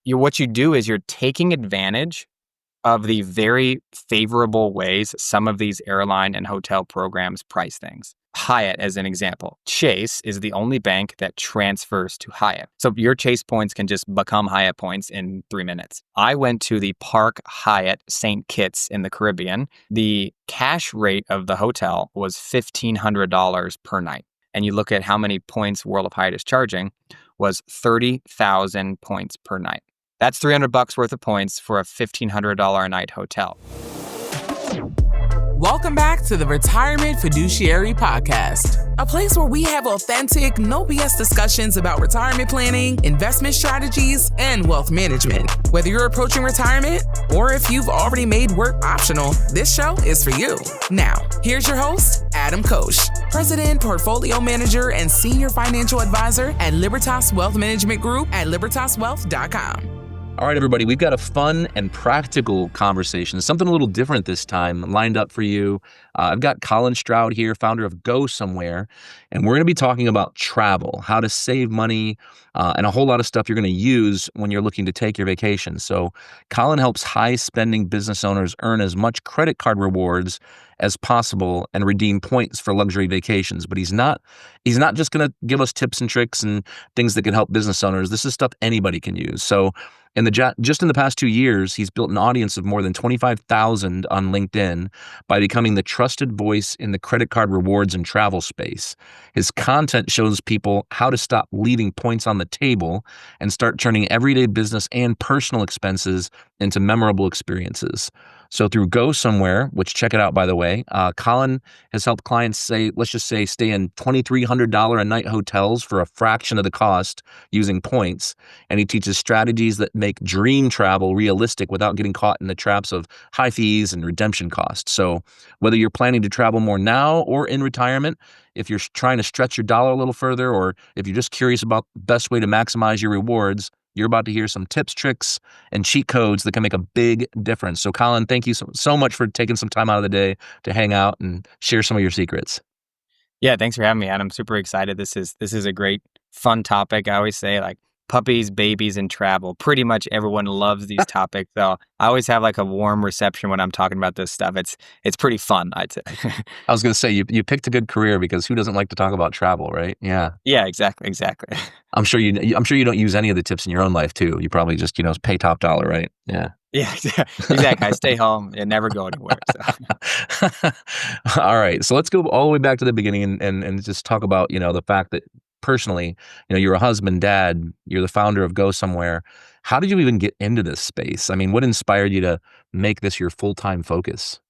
what you do is you're taking advantage of the very favorable ways some of these airline and hotel programs price things. Hyatt, as an example, Chase is the only bank that transfers to Hyatt. So your Chase points can just become Hyatt points in 3 minutes. I went to the Park Hyatt St. Kitts in the Caribbean. The cash rate of the hotel was $1,500 per night. And you look at how many points World of Hyatt is charging, was 30,000 points per night. That's $300 worth of points for a $1,500 a night hotel. Welcome back to the Retirement Fiduciary Podcast, a place where we have authentic, no BS discussions about retirement planning, investment strategies, and wealth management. Whether you're approaching retirement or if you've already made work optional, this show is for you. Now, here's your host, Adam Koch, President, Portfolio Manager, and Senior Financial Advisor at Libertas Wealth Management Group at libertaswealth.com. All right, everybody, we've got a fun and practical conversation, something a little different this time lined up for you. I've got Colin Stroud here, founder of Go Somewhere, and we're going to be talking about travel, how to save money, and a whole lot of stuff you're going to use when you're looking to take your vacation. So Colin helps high-spending business owners earn as much credit card rewards as possible and redeem points for luxury vacations. But he's not just going to give us tips and tricks and things that can help business owners. This is stuff anybody can use. So just in the past 2 years, he's built an audience of more than 25,000 on LinkedIn by becoming the trusted voice in the credit card rewards and travel space. His content shows people how to stop leaving points on the table and start turning everyday business and personal expenses into memorable experiences. So through Go Somewhere, which check it out, by the way, Colin has helped clients stay in $2,300 a night hotels for a fraction of the cost using points. And he teaches strategies that make dream travel realistic without getting caught in the traps of high fees and redemption costs. So whether you're planning to travel more now or in retirement, if you're trying to stretch your dollar a little further, or if you're just curious about the best way to maximize your rewards, you're about to hear some tips, tricks, and cheat codes that can make a big difference. So Colin, thank you so much for taking some time out of the day to hang out and share some of your secrets. Yeah, thanks for having me, Adam. I'm super excited. This is a great, fun topic. I always say, like, puppies, babies, and travel. Pretty much everyone loves these topics. So I always have like a warm reception when I'm talking about this stuff. It's pretty fun, I'd say. I was going to say, you picked a good career because who doesn't like to talk about travel, right? Yeah. Yeah, exactly. I'm sure you don't use any of the tips in your own life too. You probably just, pay top dollar, right? Yeah. Yeah, exactly. I stay home and never go anywhere. So. All right. So let's go all the way back to the beginning and just talk about, the fact that personally, you're a husband, dad, you're the founder of Go Somewhere. How did you even get into this space? I mean, what inspired you to make this your full-time focus?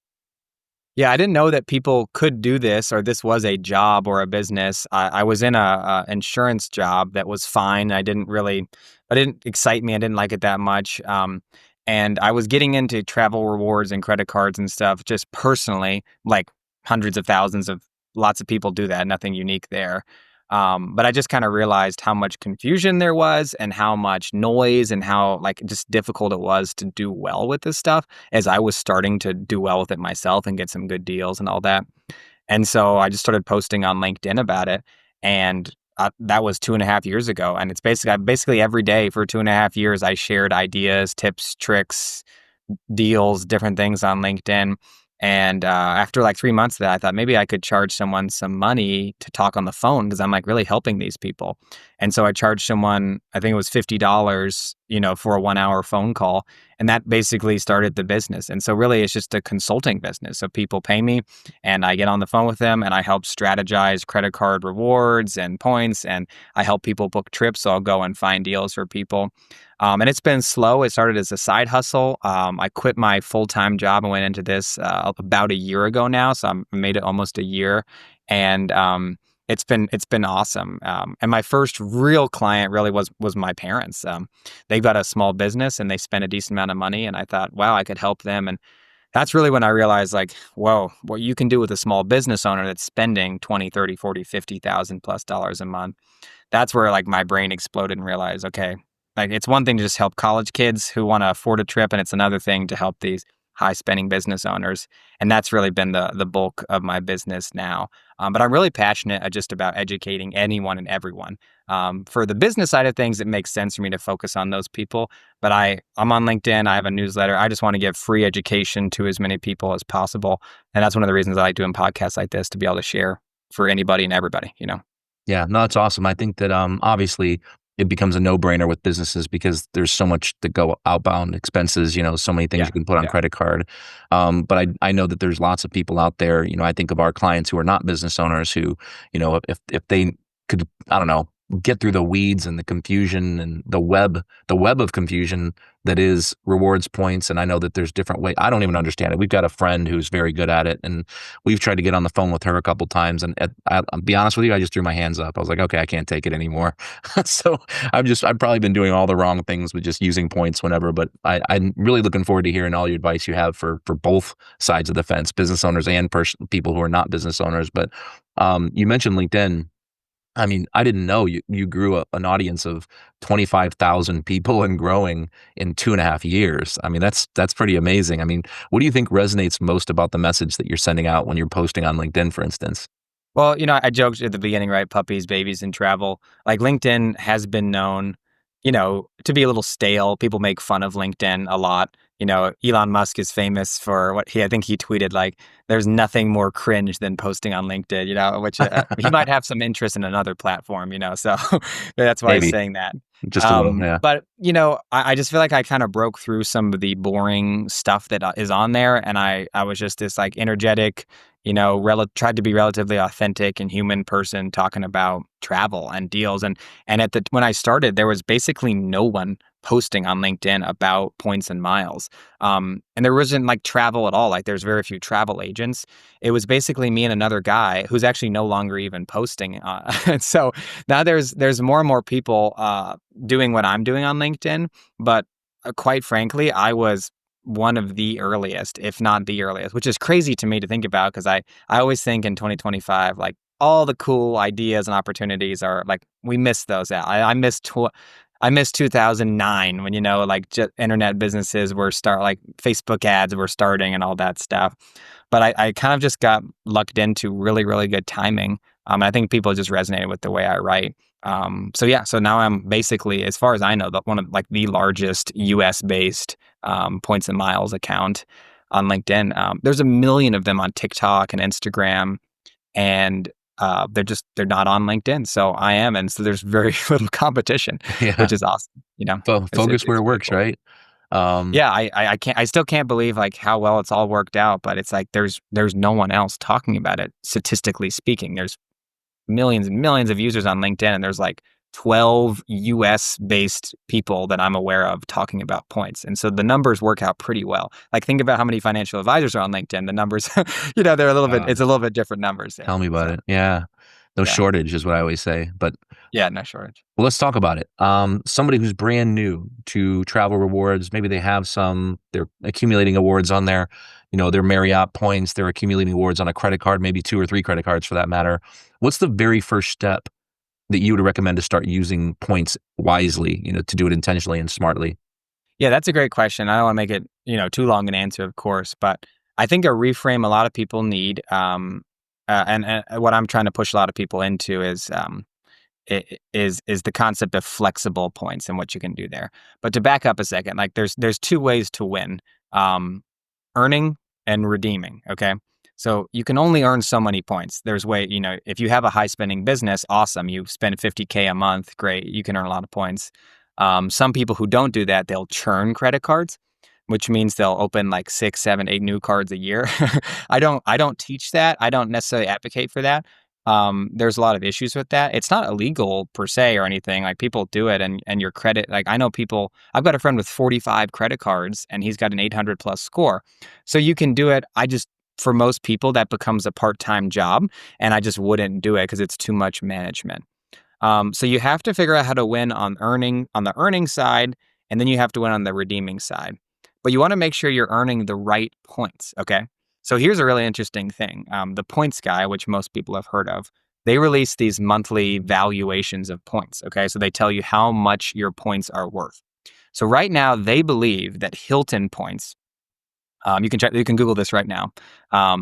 Yeah, I didn't know that people could do this, or this was a job or a business. I was in a insurance job that was fine. It didn't excite me. I didn't like it that much. And I was getting into travel rewards and credit cards and stuff just personally, like hundreds of thousands of lots of people do that, nothing unique there. But I just kind of realized how much confusion there was and how much noise and how just difficult it was to do well with this stuff as I was starting to do well with it myself and get some good deals and all that. And so I just started posting on LinkedIn about it. And that was 2.5 years ago. And it's basically every day for 2.5 years, I shared ideas, tips, tricks, deals, different things on LinkedIn. And after 3 months of that, I thought maybe I could charge someone some money to talk on the phone because I'm really helping these people. And so I charged someone, I think it was $50, for a 1-hour phone call. And that basically started the business. And so really it's just a consulting business. So people pay me and I get on the phone with them and I help strategize credit card rewards and points. And I help people book trips. So I'll go and find deals for people. And it's been slow. It started as a side hustle. I quit my full-time job and went into this about a year ago now. So I made it almost a year. And it's been awesome. And my first real client really was my parents. They've got a small business and they spent a decent amount of money. And I thought, wow, I could help them. And that's really when I realized whoa, what you can do with a small business owner that's spending 20, 30, 40, 50,000 plus dollars a month. That's where my brain exploded and realized, okay, it's one thing to just help college kids who want to afford a trip, and it's another thing to help these high-spending business owners. And that's really been the bulk of my business now. But I'm really passionate just about educating anyone and everyone. For the business side of things, it makes sense for me to focus on those people. But I'm on LinkedIn. I have a newsletter. I just want to give free education to as many people as possible. And that's one of the reasons I like doing podcasts like this, to be able to share for anybody and everybody, Yeah, no, it's awesome. I think that obviously it becomes a no-brainer with businesses because there's so much to go outbound expenses, so many things Yeah. you can put on Yeah. credit card. But I know that there's lots of people out there, I think of our clients who are not business owners who, if they could, I don't know, get through the weeds and the confusion and the web of confusion that is rewards points. And I know that there's different ways. I don't even understand it. We've got a friend who's very good at it, and we've tried to get on the phone with her a couple times. And I'll be honest with you, I just threw my hands up. I was like, okay, I can't take it anymore. So I've probably been doing all the wrong things with just using points whenever. But I'm really looking forward to hearing all your advice you have for both sides of the fence, business owners and people who are not business owners. But you mentioned LinkedIn. I mean, I didn't know you grew an audience of 25,000 people and growing in 2.5 years. I mean, that's pretty amazing. I mean, what do you think resonates most about the message that you're sending out when you're posting on LinkedIn, for instance? Well, I joked at the beginning, right? Puppies, babies, and travel. Like LinkedIn has been known, to be a little stale. People make fun of LinkedIn a lot. Elon Musk is famous for I think he tweeted like, there's nothing more cringe than posting on LinkedIn, which he might have some interest in another platform, so that's why he's Maybe saying that. just a little, yeah. But, I just feel like I kind of broke through some of the boring stuff that is on there. And I was just this like energetic, tried to be relatively authentic and human person talking about travel and deals. And when I started, there was basically no one posting on LinkedIn about points and miles. And there wasn't like travel at all. Like there's very few travel agents. It was basically me and another guy who's actually no longer even posting. And so now there's more and more people doing what I'm doing on LinkedIn. But quite frankly, I was one of the earliest, if not the earliest, which is crazy to me to think about, because I always think in 2025, like all the cool ideas and opportunities are like, we missed those out. I missed 2009 when, like internet businesses were like Facebook ads were starting and all that stuff. But I kind of just got lucked into really, really good timing. I think people just resonated with the way I write. So now I'm basically, as far as I know, one of like the largest US based points and miles account on LinkedIn. There's a million of them on TikTok and Instagram, and they're not on LinkedIn. So I am, and so there's very little competition, Yeah. which is awesome. Focus where it It's really works, cool. right? Um, Yeah, I still can't believe like how well it's all worked out, but it's like there's no one else talking about it, statistically speaking. There's millions and millions of users on LinkedIn, and there's like 12 US based people that I'm aware of talking about points. And so the numbers work out pretty well. Like think about how many financial advisors are on LinkedIn. The numbers, they're it's a little bit different numbers there. Tell me about So it. Yeah. No yeah. shortage is what I always say. But Yeah, no shortage. well, let's talk about it. Somebody who's brand new to travel rewards, maybe they're accumulating awards on their Marriott points, they're accumulating awards on a credit card, maybe two or three credit cards for that matter. What's the very first step that you would recommend to start using points wisely, to do it intentionally and smartly? Yeah, that's a great question. I don't want to make it, too long an answer, of course, but I think a reframe a lot of people need, and what I'm trying to push a lot of people into is the concept of flexible points and what you can do there. But to back up a second, like there's two ways to win: earning and redeeming. Okay, so you can only earn so many points. If you have a high spending business, awesome, you spend 50K a month, great, you can earn a lot of points. Some people who don't do that, they'll churn credit cards, which means they'll open like 6, 7, 8 new cards a year. I don't teach that. I don't necessarily advocate for that. There's a lot of issues with that. It's not illegal per se or anything. Like people do it, and your credit. Like I know people. I've got a friend with 45 credit cards, and he's got an 800 plus score. So you can do it. For most people, that becomes a part-time job, and I just wouldn't do it because it's too much management. So you have to figure out how to win on the earning side, and then you have to win on the redeeming side. But you want to make sure you're earning the right points. Okay. So here's a really interesting thing. The Points Guy, which most people have heard of, they release these monthly valuations of points. Okay. So they tell you how much your points are worth. So right now, they believe that Hilton points, you can Google this right now.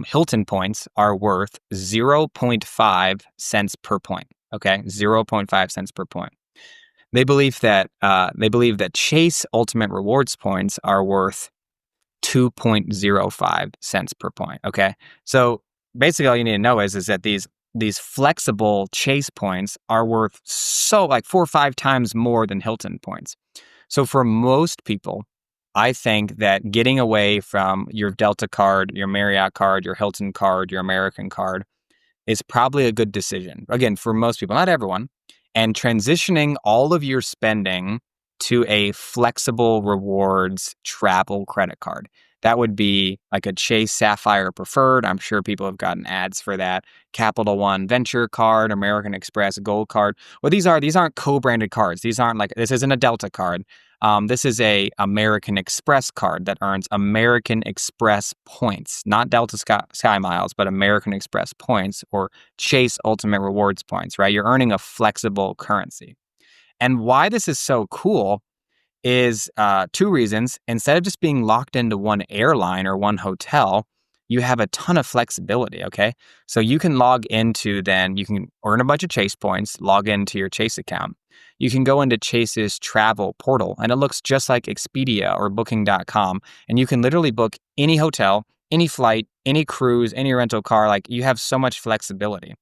Hilton points are worth 0.5 cents per point. Okay, 0.5 cents per point. They believe that Chase Ultimate Rewards points are worth 2.05 cents per point. Okay. So basically all you need to know is that these flexible Chase points are worth so like 4 or 5 times more than Hilton points. So for most people, I think that getting away from your Delta card, your Marriott card, your Hilton card, your American card is probably a good decision. Again, for most people, not everyone. And transitioning all of your spending to a flexible rewards travel credit card. That would be like a Chase Sapphire Preferred. I'm sure people have gotten ads for that. Capital One Venture Card, American Express Gold Card. What these aren't co-branded cards. These aren't like this isn't a Delta card. This is a American Express card that earns American Express points, not Delta Sky Miles, but American Express points or Chase Ultimate Rewards points, right? You're earning a flexible currency. And why this is so cool is two reasons. Instead of just being locked into one airline or one hotel, you have a ton of flexibility, okay? So you can you can earn a bunch of Chase points, log into your Chase account. You can go into Chase's travel portal, and it looks just like Expedia or Booking.com, and you can literally book any hotel, any flight, any cruise, any rental car. Like you have so much flexibility.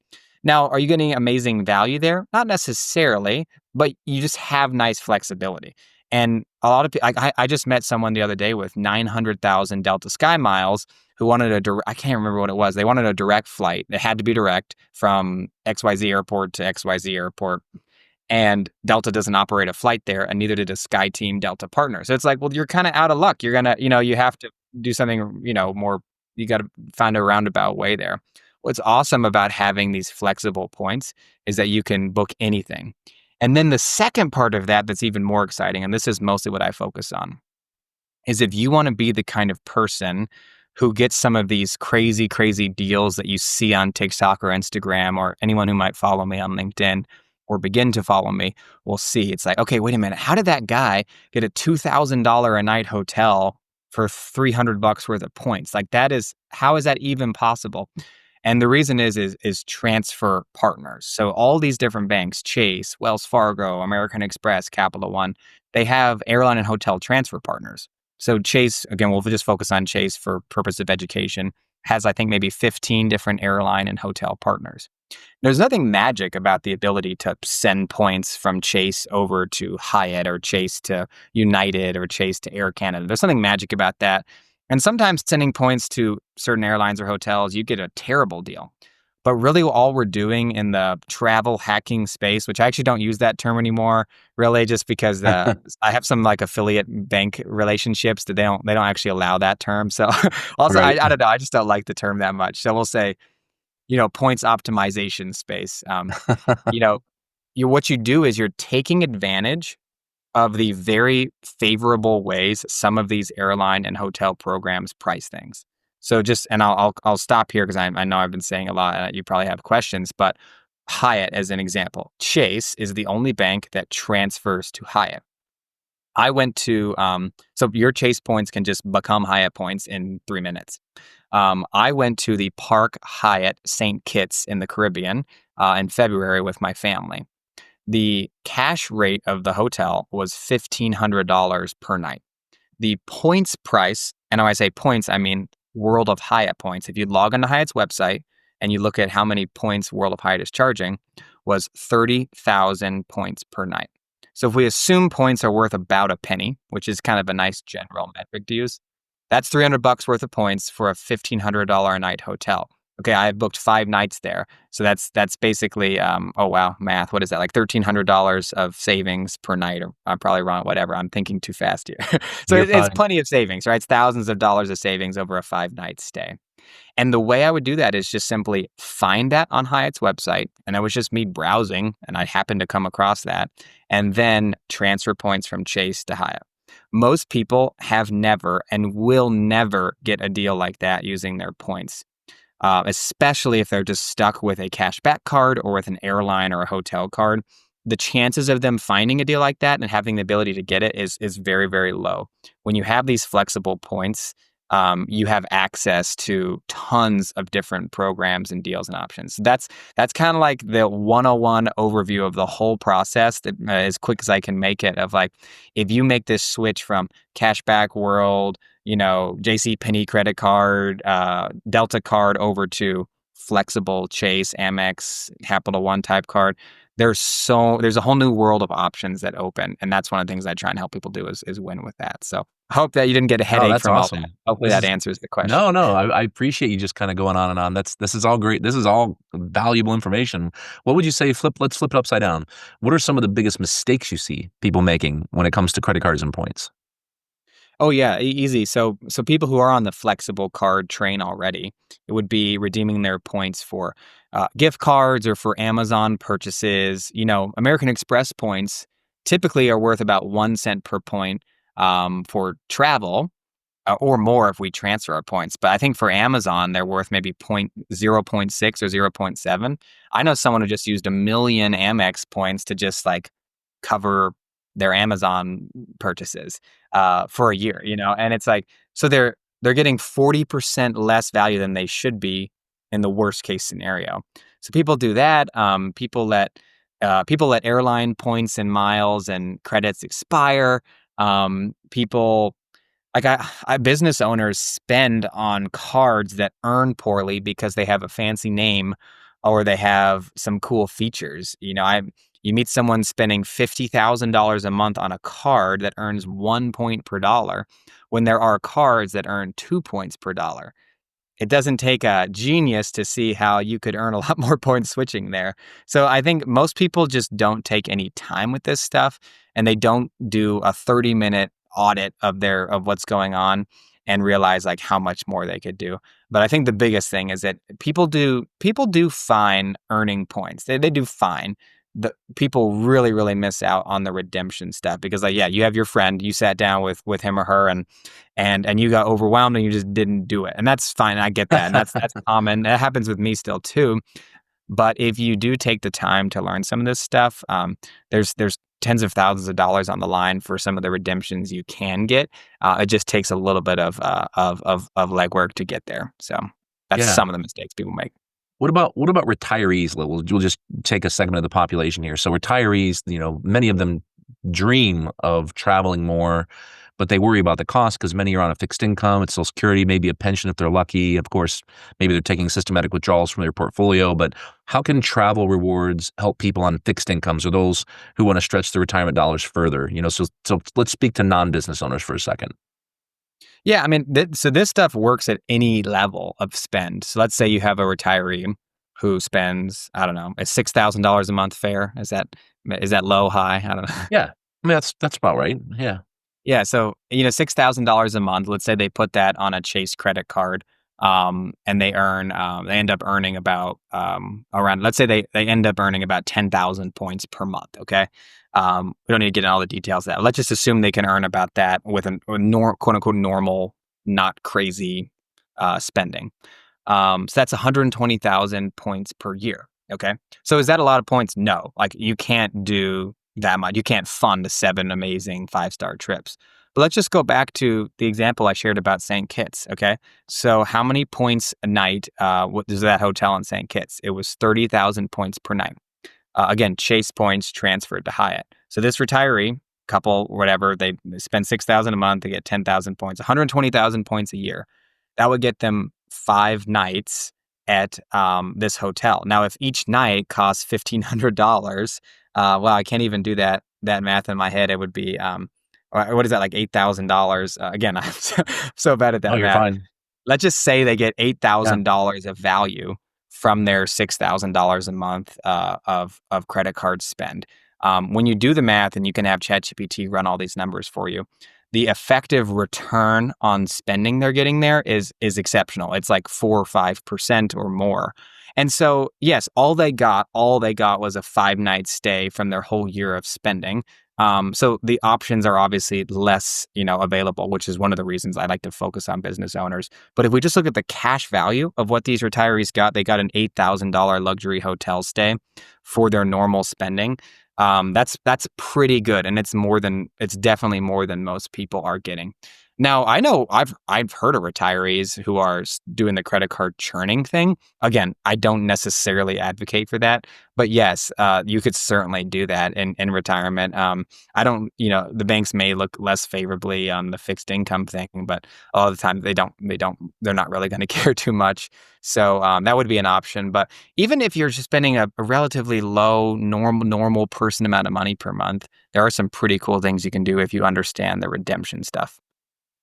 Now, are you getting amazing value there? Not necessarily, but you just have nice flexibility. And a lot of people, I just met someone the other day with 900,000 Delta Sky Miles who wanted I can't remember what it was. They wanted a direct flight. It had to be direct from XYZ airport to XYZ airport. And Delta doesn't operate a flight there, and neither did a SkyTeam Delta partner. So it's like, well, you're kind of out of luck. You're going to, you have to do something, more, you got to find a roundabout way there. What's awesome about having these flexible points is that you can book anything. And then the second part of that that's even more exciting, and this is mostly what I focus on, is if you want to be the kind of person who gets some of these crazy, crazy deals that you see on TikTok or Instagram, or anyone who might follow me on LinkedIn or begin to follow me will see. It's like, okay, wait a minute. How did that guy get a $2,000 a night hotel for $300 worth of points? Like how is that even possible? And the reason is transfer partners. So all these different banks, Chase, Wells Fargo, American Express, Capital One, they have airline and hotel transfer partners. So Chase, again, we'll just focus on Chase for purpose of education, has, I think, maybe 15 different airline and hotel partners. There's nothing magic about the ability to send points from Chase over to Hyatt or Chase to United or Chase to Air Canada. There's something magic about that. And sometimes sending points to certain airlines or hotels, you get a terrible deal. But really all we're doing in the travel hacking space, which I actually don't use that term anymore, really just because I have some like affiliate bank relationships that they don't actually allow that term. So also, Right. I don't know, I just don't like the term that much. So we'll say, points optimization space. What you do is you're taking advantage of the very favorable ways some of these airline and hotel programs price things. So and I'll stop here because I know I've been saying a lot and you probably have questions, but Hyatt as an example. Chase is the only bank that transfers to Hyatt. I went to, so your Chase points can just become Hyatt points in 3 minutes. I went to the Park Hyatt St. Kitts in the Caribbean in February with my family. The cash rate of the hotel was $1,500 per night. The points price, and when I say points, I mean World of Hyatt points. If you log into Hyatt's website and you look at how many points World of Hyatt is charging, was 30,000 points per night. So if we assume points are worth about a penny, which is kind of a nice general metric to use, that's $300 worth of points for a $1,500 a night hotel. Okay, I have booked 5 nights there. So that's basically, oh wow, math, what is that? Like $1,300 of savings per night, or I'm probably wrong, whatever. I'm thinking too fast here. So You're it's fine. plenty of savings, right? It's thousands of dollars of savings over a 5-night stay. And the way I would do that is just simply find that on Hyatt's website. And it was just me browsing, and I happened to come across that, and then transfer points from Chase to Hyatt. Most people have never and will never get a deal like that using their points. Especially if they're just stuck with a cashback card or with an airline or a hotel card. The chances of them finding a deal like that and having the ability to get it is very, very low. When you have these flexible points, you have access to tons of different programs and deals and options. So that's kind of like the 101 overview of the whole process, that as quick as I can make it, of like, if you make this switch from Cashback World, JC Penney credit card, Delta card over to flexible Chase, Amex, Capital One type card, there's a whole new world of options that open, and that's one of the things I try and help people do is win with that. So I hope that you didn't get a Oh, headache that's from all that. awesome. Hopefully This that is answers the question. No, no, I appreciate you just kinda going on and on. This is all great. This is all valuable information. What would you say let's flip it upside down. What are some of the biggest mistakes you see people making when it comes to credit cards and points? Oh yeah, easy. So people who are on the flexible card train already, it would be redeeming their points for gift cards or for Amazon purchases. American Express points typically are worth about 1 cent per point for travel, or more if we transfer our points. But I think for Amazon, they're worth maybe 0.6 or 0.7. I know someone who just used 1 million Amex points to just like cover their Amazon purchases for a year, and it's like, so they're getting 40% less value than they should be in the worst case scenario. So people do that. People let airline points and miles and credits expire. People like business owners spend on cards that earn poorly because they have a fancy name or they have some cool features. You meet someone spending $50,000 a month on a card that earns 1 point per dollar when there are cards that earn 2 points per dollar. It doesn't take a genius to see how you could earn a lot more points switching there. So I think most people just don't take any time with this stuff, and they don't do a 30-minute audit of what's going on and realize like how much more they could do. But I think the biggest thing is that people do fine earning points. They do fine. The people really, really miss out on the redemption stuff because, like, yeah, you have your friend, you sat down with him or her, and you got overwhelmed and you just didn't do it, and that's fine. I get that, and that's common. That happens with me still too. But if you do take the time to learn some of this stuff, there's tens of thousands of dollars on the line for some of the redemptions you can get. It just takes a little bit of legwork to get there. So that's Yeah. some of the mistakes people make. What about retirees? We'll just take a segment of the population here. So retirees, many of them dream of traveling more, but they worry about the cost because many are on a fixed income, it's Social Security, maybe a pension if they're lucky. Of course, maybe they're taking systematic withdrawals from their portfolio. But how can travel rewards help people on fixed incomes or those who want to stretch their retirement dollars further? So let's speak to non-business owners for a second. Yeah, I mean, so this stuff works at any level of spend. So let's say you have a retiree who spends, I don't know, is $6,000 a month fair? Is that low, high? I don't know. Yeah, I mean that's about right. Yeah, Yeah, so $6,000 a month. Let's say they put that on a Chase credit card, and they end up earning about around. Let's say they end up earning about 10,000 points per month. Okay, we don't need to get into all the details of that. Let's just assume they can earn about that with quote unquote normal, not crazy spending. So that's 120,000 points per year. Okay, so is that a lot of points? No, like you can't do that much. You can't fund 7 amazing 5-star trips. But let's just go back to the example I shared about St. Kitts. Okay, so how many points a night was that hotel in St. Kitts? It was 30,000 points per night. Again, Chase points transferred to Hyatt. So this retiree couple, whatever, they spend 6,000 a month. They get 10,000 points, 120,000 points a year. That would get them 5 nights at this hotel. Now, if each night costs $1,500, well, I can't even do that math in my head. It would be what is that, like $8,000? Again, I'm so bad at oh, that you're math. fine. Let's just say they get Yeah, $8,000 of value from their $6,000 a month of credit card spend. When you do the math, and you can have ChatGPT run all these numbers for you, the effective return on spending they're getting there is exceptional. It's like 4 or 5% or more. And so, yes, all they got was a 5-night stay from their whole year of spending. So the options are obviously less, available, which is one of the reasons I like to focus on business owners. But if we just look at the cash value of what these retirees got, they got an $8,000 luxury hotel stay for their normal spending. That's pretty good, and it's definitely more than most people are getting. Now, I know I've heard of retirees who are doing the credit card churning thing. Again, I don't necessarily advocate for that, but yes, you could certainly do that in retirement. I don't, the banks may look less favorably on the fixed income thing, but a lot of the time they're not really going to care too much. So that would be an option. But even if you're just spending a relatively low, normal person amount of money per month, there are some pretty cool things you can do if you understand the redemption stuff.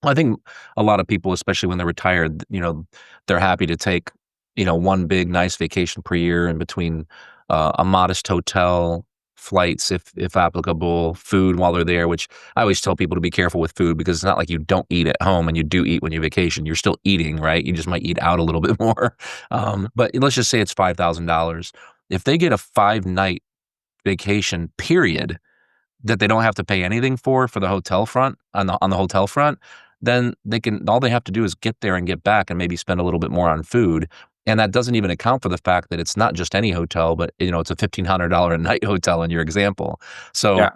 Well, I think a lot of people, especially when they're retired, they're happy to take, one big nice vacation per year in between a modest hotel, flights if applicable, food while they're there, which I always tell people to be careful with food because it's not like you don't eat at home and you do eat when you vacation. You're still eating, right? You just might eat out a little bit more. But let's just say it's $5,000. If they get a 5-night vacation period, that they don't have to pay anything for the hotel front on the hotel front, then all they have to do is get there and get back and maybe spend a little bit more on food. And that doesn't even account for the fact that it's not just any hotel, but it's a $1,500 a night hotel in your example. So, Yeah.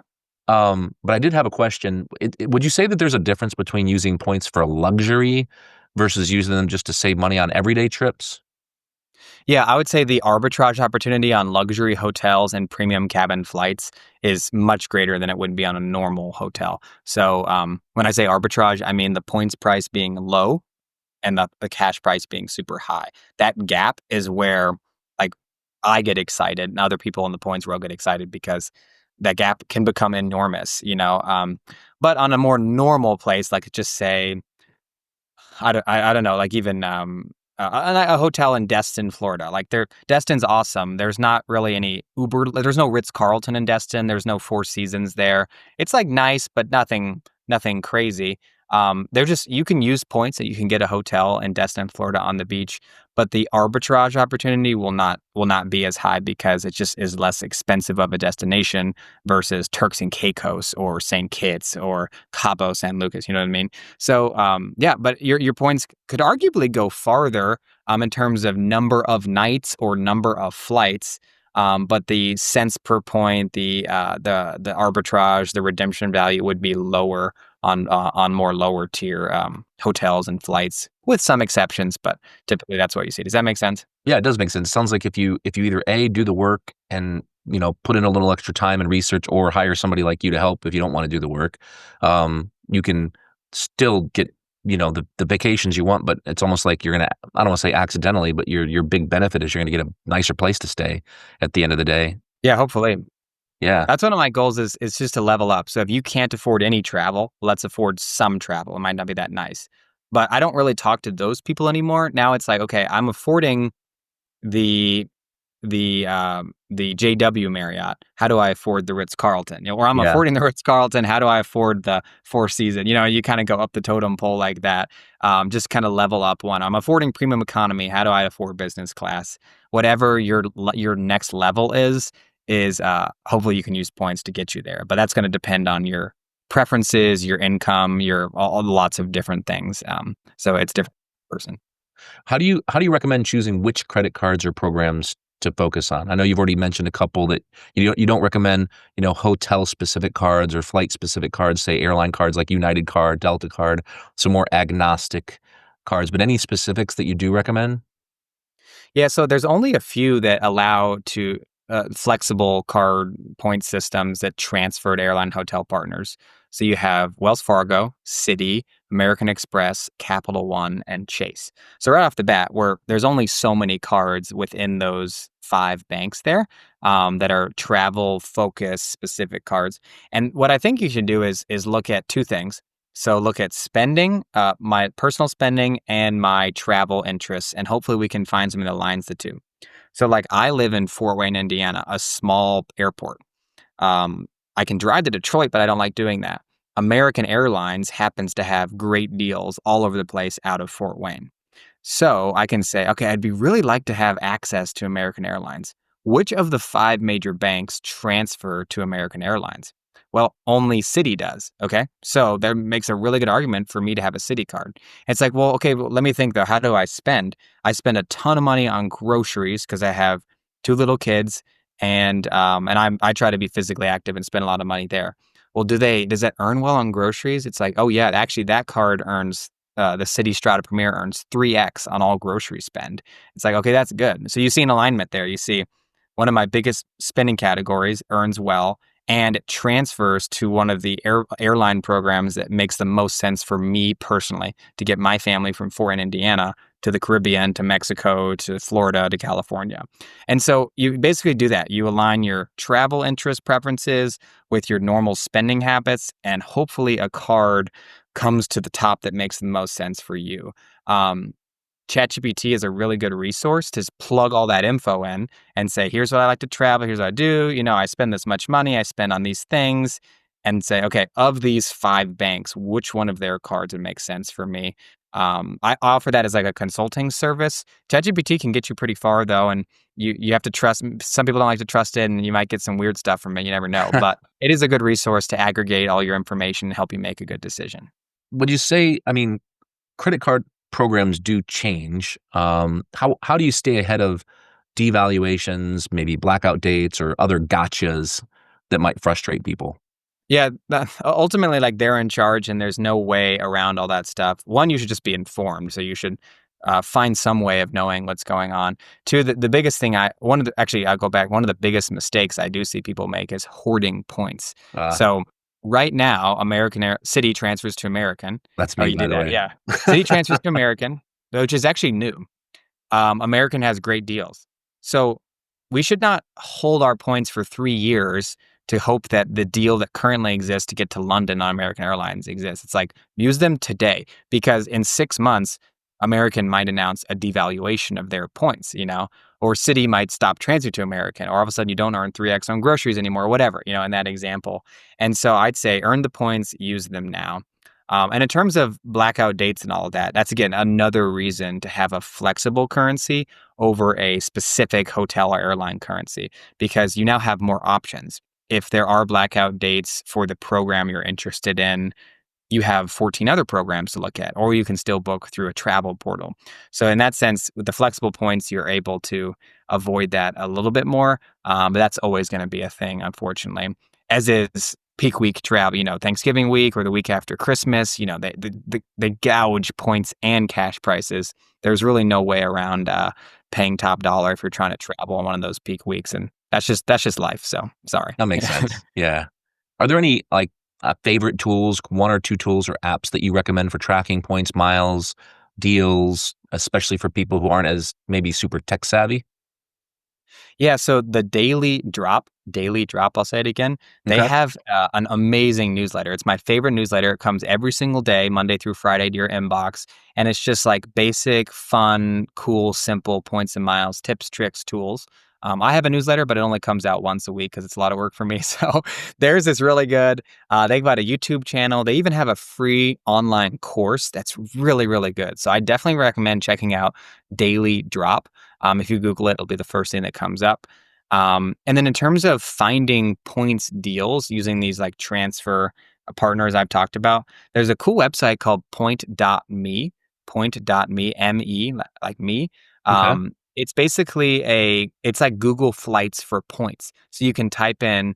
but I did have a question. Would you say that there's a difference between using points for luxury versus using them just to save money on everyday trips? Yeah, I would say the arbitrage opportunity on luxury hotels and premium cabin flights is much greater than it would be on a normal hotel. So when I say arbitrage, I mean the points price being low and the cash price being super high. That gap is where like I get excited and other people in the points row get excited because that gap can become enormous. But on a more normal place, like just say I don't know, like even a hotel in Destin, Florida. Like Destin's awesome. There's not really any there's no Ritz-Carlton in Destin. There's no Four Seasons there. It's like nice, but nothing crazy. You can use points that you can get a hotel in Destin, Florida on the beach, but the arbitrage opportunity will not be as high because it just is less expensive of a destination versus Turks and Caicos or St. Kitts or Cabo San Lucas. You know what I mean? So yeah, but your points could arguably go farther in terms of number of nights or number of flights. But the cents per point, the arbitrage, the redemption value would be lower on more lower tier hotels and flights, with some exceptions, but typically that's what you see. Does that make sense? Yeah, it does make sense. Sounds like if you either A, do the work and, put in a little extra time and research or hire somebody like you to help if you don't want to do the work, you can still get, the vacations you want, but it's almost like you're going to, I don't want to say accidentally, but your big benefit is you're going to get a nicer place to stay at the end of the day. Yeah, hopefully. Yeah. That's one of my goals is just to level up. So if you can't afford any travel, let's afford some travel. It might not be that nice. But I don't really talk to those people anymore. Now it's like, okay, I'm affording the the JW Marriott. How do I afford the Ritz Carlton? Or I'm Yeah. affording the Ritz Carlton. How do I afford the Four Season? You kind of go up the totem pole like that. Just kind of level up one. I'm affording premium economy. How do I afford business class? Whatever your next level is hopefully you can use points to get you there. But that's going to depend on your preferences, your income, your all lots of different things. So it's different per person. How do you recommend choosing which credit cards or programs to focus on? I know you've already mentioned a couple that you don't recommend, hotel specific cards or flight specific cards, say airline cards like United Card, Delta Card, some more agnostic cards, but any specifics that you do recommend? Yeah, so there's only a few that allow to flexible card point systems that transfer to airline hotel partners. So you have Wells Fargo, Citi, American Express, Capital One, and Chase. So right off the bat, there's only so many cards within those five banks there that are travel focused specific cards. And what I think you should do is look at two things. So look at spending, my personal spending and my travel interests, and hopefully we can find something that aligns the two. So like I live in Fort Wayne, Indiana, a small airport. I can drive to Detroit, but I don't like doing that. American Airlines happens to have great deals all over the place out of Fort Wayne. So I can say, okay, I'd be really like to have access to American Airlines. Which of the five major banks transfer to American Airlines? Well, only Citi does. Okay. So that makes a really good argument for me to have a Citi card. It's like, well, okay, well, let me think though. How do I spend? I spend a ton of money on groceries because I have two little kids and I try to be physically active and spend a lot of money there. well, does that earn well on groceries? It's like, oh yeah, actually that card earns the City Strata Premier earns 3x on all grocery spend. It's like, okay, that's good. So you see an alignment there. You see one of my biggest spending categories earns well and it transfers to one of the airline programs that makes the most sense for me personally to get my family from Fort in Indiana to the Caribbean, to Mexico, to Florida, to California. And so you basically do that. You align your travel interest preferences with your normal spending habits, and hopefully a card comes to the top that makes the most sense for you. Um, ChatGPT is a really good resource to plug all that info in and say, here's what I like to travel, here's what I do. I spend this much money, I spend on these things, and say, okay, of these 5 banks, which one of their cards would make sense for me? I offer that as like a consulting service. ChatGPT can get you pretty far though, and you have to trust. Some people don't like to trust it, and you might get some weird stuff from it. You never know, but it is a good resource to aggregate all your information and help you make a good decision. Would you say, I mean, credit card programs do change. How do you stay ahead of devaluations, maybe blackout dates or other gotchas that might frustrate people? Yeah, ultimately, like they're in charge, and there's no way around all that stuff. One, you should just be informed, so you should find some way of knowing what's going on. Two, the biggest thing actually, I'll go back. One of the biggest mistakes I do see people make is hoarding points. Uh, So right now, City transfers to American. that's Oh, me, you by do the that, way. yeah. City transfers to American, which is actually new. American has great deals. So we should not hold our points for 3 years to hope that the deal that currently exists to get to London on American Airlines exists. It's like, use them today because in 6 months, American might announce a devaluation of their points, or Citi might stop transfer to American, or all of a sudden you don't earn 3x on groceries anymore, or whatever, in that example. And so I'd say earn the points, use them now. And in terms of blackout dates and all of that, that's again another reason to have a flexible currency over a specific hotel or airline currency because you now have more options. If there are blackout dates for the program you're interested in, you have 14 other programs to look at, or you can still book through a travel portal. So in that sense, with the flexible points, you're able to avoid that a little bit more. But that's always going to be a thing, unfortunately, as is peak week travel, Thanksgiving week or the week after Christmas, they gouge points and cash prices. There's really no way around paying top dollar if you're trying to travel on one of those peak weeks. And that's just life. So sorry. That makes sense. Yeah. Are there any like favorite tools, one or two tools or apps that you recommend for tracking points, miles, deals, especially for people who aren't as maybe super tech savvy? Yeah, so the Daily Drop, I'll say it again. They Okay. have an amazing newsletter. It's my favorite newsletter. It comes every single day, Monday through Friday to your inbox. And it's just like basic, fun, cool, simple points and miles, tips, tricks, tools. I have a newsletter, but it only comes out once a week because it's a lot of work for me. So theirs is really good. They've got a YouTube channel. They even have a free online course that's really, really good. So I definitely recommend checking out Daily Drop. If you Google it, it'll be the first thing that comes up. And then in terms of finding points deals using these like transfer partners I've talked about, there's a cool website called point.me, M-E, like me. Okay. It's basically it's like Google Flights for points. So you can type in,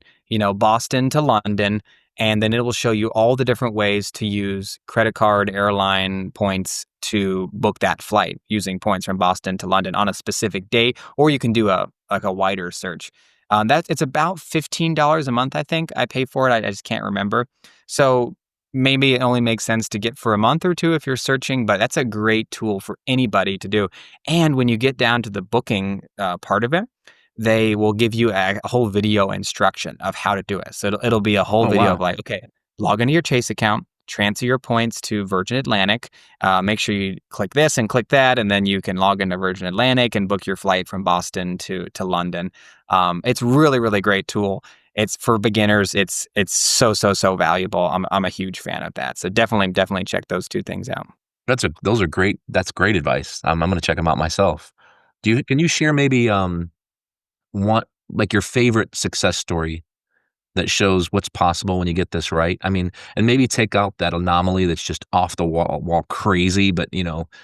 Boston to London, and then it will show you all the different ways to use credit card, airline points to book that flight using points from Boston to London on a specific date, or you can do a wider search. It's about $15 a month, I think. I pay for it. I just can't remember. So maybe it only makes sense to get for a month or two if you're searching, but that's a great tool for anybody to do. And when you get down to the booking part of it, they will give you a whole video instruction of how to do it. So it'll be a whole Oh, video of wow. like, okay, log into your Chase account, transfer your points to Virgin Atlantic. Make sure you click this and click that, and then you can log into Virgin Atlantic and book your flight from Boston to London. It's really, really great tool. It's for beginners. It's so valuable. I'm a huge fan of that. So definitely check those two things out. Those are great. That's great advice. I'm going to check them out myself. Can you share maybe, what like your favorite success story that shows what's possible when you get this right? I mean, and maybe take out that anomaly that's just off the wall crazy, but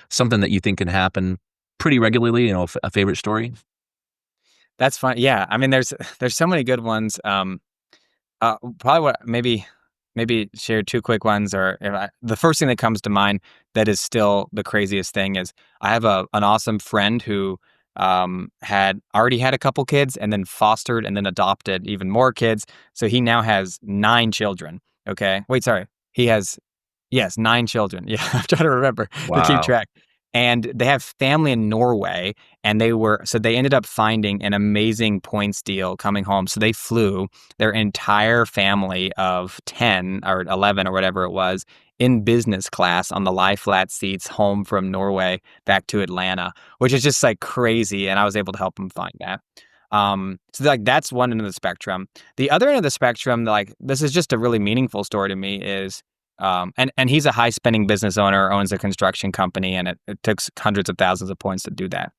something that you think can happen pretty regularly, a favorite story? That's fun. Yeah, I mean, there's so many good ones. Probably what maybe maybe share two quick ones, or the first thing that comes to mind that is still the craziest thing is I have an awesome friend who had already had a couple kids and then fostered and then adopted even more kids. So he now has 9 children. Okay. Wait, sorry. He has, yes, 9 children. Yeah. I'm trying to remember to keep Wow. track. And they have family in Norway, and they ended up finding an amazing points deal coming home. So they flew their entire family of 10 or 11 or whatever it was in business class on the lie flat seats home from Norway back to Atlanta, which is just like crazy. And I was able to help them find that. So like that's one end of the spectrum. The other end of the spectrum, like this is just a really meaningful story to me, is and he's a high spending business owner, owns a construction company, and it took hundreds of thousands of points to do that.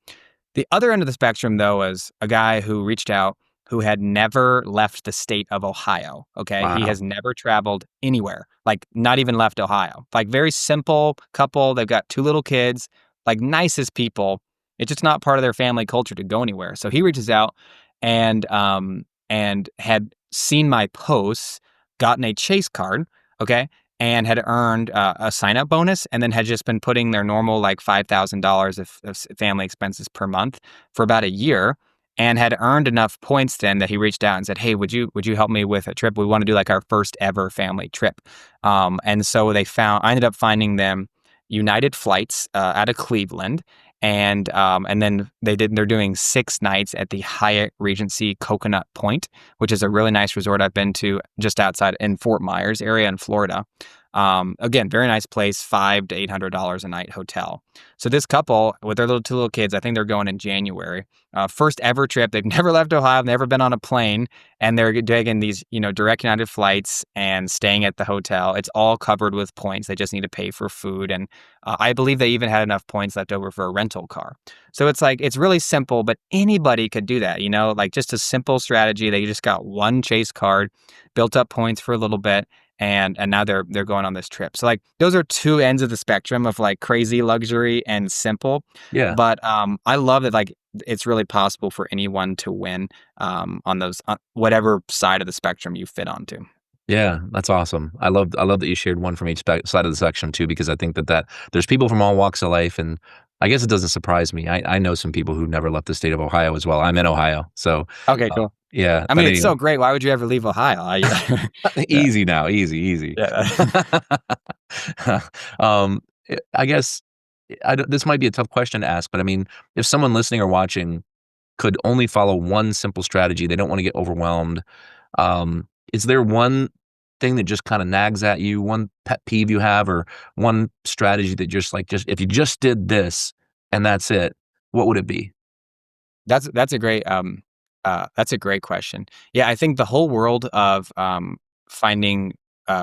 The other end of the spectrum, though, is a guy who reached out who had never left the state of Ohio. Okay. He Wow. has never traveled anywhere, like not even left Ohio. Like very simple couple. They've got 2 little kids, like nicest people. It's just not part of their family culture to go anywhere. So he reaches out and had seen my posts, gotten a Chase card, okay, and had earned a sign up bonus, and then had just been putting their normal like $5,000 of family expenses per month for about a year, and had earned enough points then that he reached out and said, "Hey, would you help me with a trip? We want to do like our first ever family trip." And so I ended up finding them United flights out of Cleveland. And then they're doing 6 nights at the Hyatt Regency Coconut Point, which is a really nice resort I've been to just outside in Fort Myers area in Florida. Again, very nice place, $500 to $800 a night hotel. So this couple with their 2 little kids, I think they're going in January. First ever trip. They've never left Ohio, never been on a plane, and they're taking these, direct United flights and staying at the hotel. It's all covered with points. They just need to pay for food, and I believe they even had enough points left over for a rental car. So it's like it's really simple, but anybody could do that. Like just a simple strategy. They just got one Chase card, built up points for a little bit, and now they're going on this trip. So like those are 2 ends of the spectrum of like crazy luxury and simple. Yeah. But I love that like it's really possible for anyone to win on those whatever side of the spectrum you fit onto. Yeah, that's awesome. I love that you shared one from each side of the section too, because I think that there's people from all walks of life, and I guess it doesn't surprise me. I know some people who never left the state of Ohio as well. I'm in Ohio, so Okay, cool. yeah. I But mean, it's anyway, so great. Why would you ever leave Ohio? Yeah, easy now, easy. yeah. um, I guess this might be a tough question to ask, but I mean, if someone listening or watching could only follow one simple strategy, they don't want to get overwhelmed. Is there one thing that just kind of nags at you, one pet peeve you have, or one strategy that just if you just did this and that's it, what would it be? That's a great question. Yeah, I think the whole world of finding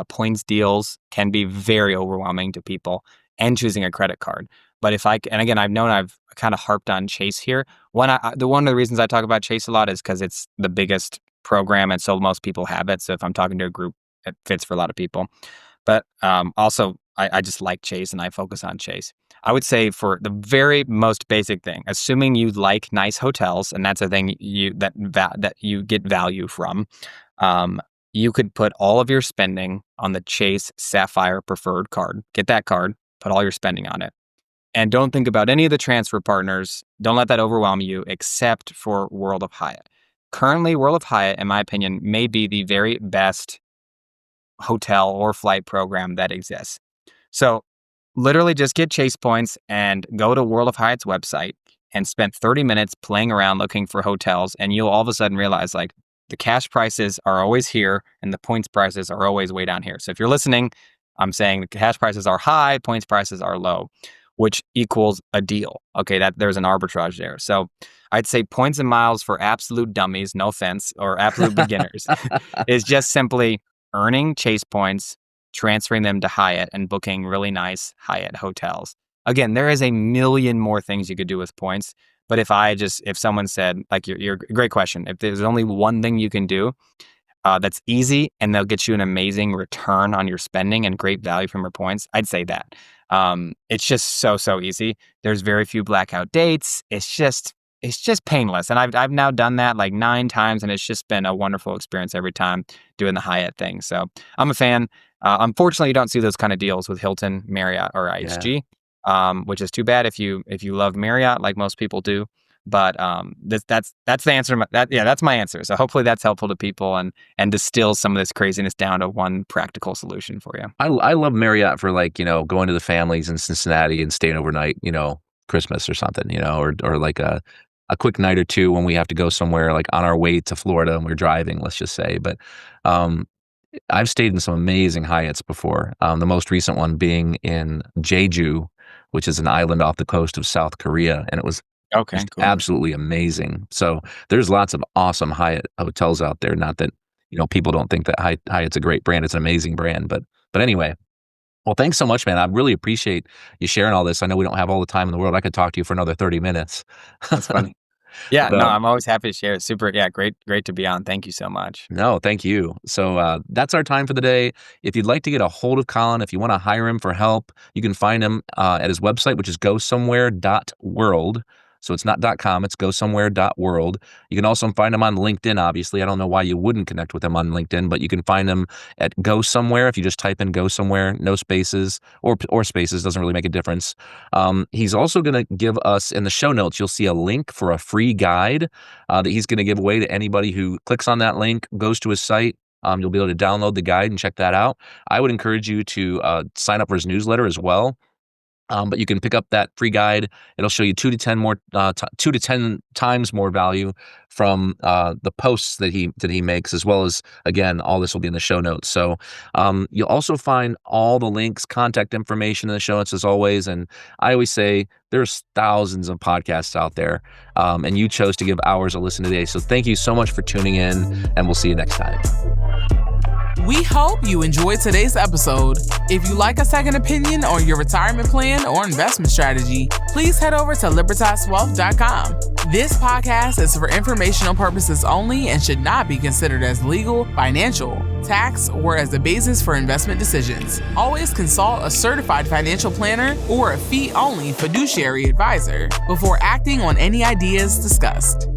points deals can be very overwhelming to people, and choosing a credit card. But and again, I've kind of harped on Chase here. One of the reasons I talk about Chase a lot is because it's the biggest program, and so most people have it. So if I'm talking to a group, it fits for a lot of people. But also, I just like Chase, and I focus on Chase. I would say for the very most basic thing, assuming you like nice hotels, and that's a thing that you get value from, you could put all of your spending on the Chase Sapphire Preferred card. Get that card, put all your spending on it, and don't think about any of the transfer partners. Don't let that overwhelm you, except for World of Hyatt. Currently, World of Hyatt, in my opinion, may be the very best hotel or flight program that exists. So literally just get Chase points and go to World of Hyatt's website and spend 30 minutes playing around looking for hotels, and you'll all of a sudden realize like the cash prices are always here and the points prices are always way down here. So if you're listening, I'm saying the cash prices are high, points prices are low, which equals a deal. Okay, that there's an arbitrage there. So I'd say points and miles for absolute dummies, no offense, or absolute beginners is just simply earning Chase points, transferring them to Hyatt, and booking really nice Hyatt hotels. Again, there is a million more things you could do with points. But if someone said, like your great question, if there's only one thing you can do that's easy and they'll get you an amazing return on your spending and great value from your points, I'd say that. It's just so easy. There's very few blackout dates. It's just it's just painless. And I've now done that like 9 times, and it's just been a wonderful experience every time doing the Hyatt thing. So I'm a fan. Unfortunately, you don't see those kind of deals with Hilton, Marriott, or Yeah. IHG, which is too bad if you love Marriott like most people do. But that's the answer. That's my answer. So hopefully that's helpful to people and distills some of this craziness down to one practical solution for you. I love Marriott for like, going to the families in Cincinnati and staying overnight, Christmas or something, or like a quick night or two when we have to go somewhere like on our way to Florida and we're driving, let's just say. But um, I've stayed in some amazing Hyatts before. The most recent one being in Jeju, which is an island off the coast of South Korea, and it was Okay, just cool. absolutely amazing. So there's lots of awesome Hyatt hotels out there. Not that people don't think that Hyatt's a great brand; it's an amazing brand. But anyway, well, thanks so much, man. I really appreciate you sharing all this. I know we don't have all the time in the world. I could talk to you for another 30 minutes. That's funny. Yeah, But no, I'm always happy to share it. Super, yeah, great to be on. Thank you so much. no, thank you. So that's our time for the day. If you'd like to get a hold of Colin, if you want to hire him for help, you can find him at his website, which is gosomewhere.world. So it's not .com, it's gosomewhere.world. You can also find him on LinkedIn, obviously. I don't know why you wouldn't connect with him on LinkedIn, but you can find him at Go Somewhere. If you just type in Go Somewhere, no spaces or spaces, doesn't really make a difference. He's also going to give us, in the show notes, you'll see a link for a free guide that he's going to give away to anybody who clicks on that link, goes to his site. You'll be able to download the guide and check that out. I would encourage you to sign up for his newsletter as well. But you can pick up that free guide. It'll show you 2 to 10 times more value from the posts that he makes, as well as, again, all this will be in the show notes. So you'll also find all the links, contact information in the show notes as always. And I always say there's thousands of podcasts out there, and you chose to give ours a listen today. So thank you so much for tuning in, and we'll see you next time. We hope you enjoyed today's episode. If you like a second opinion on your retirement plan or investment strategy, please head over to libertaswealth.com. This podcast is for informational purposes only and should not be considered as legal, financial, tax, or as a basis for investment decisions. Always consult a certified financial planner or a fee-only fiduciary advisor before acting on any ideas discussed.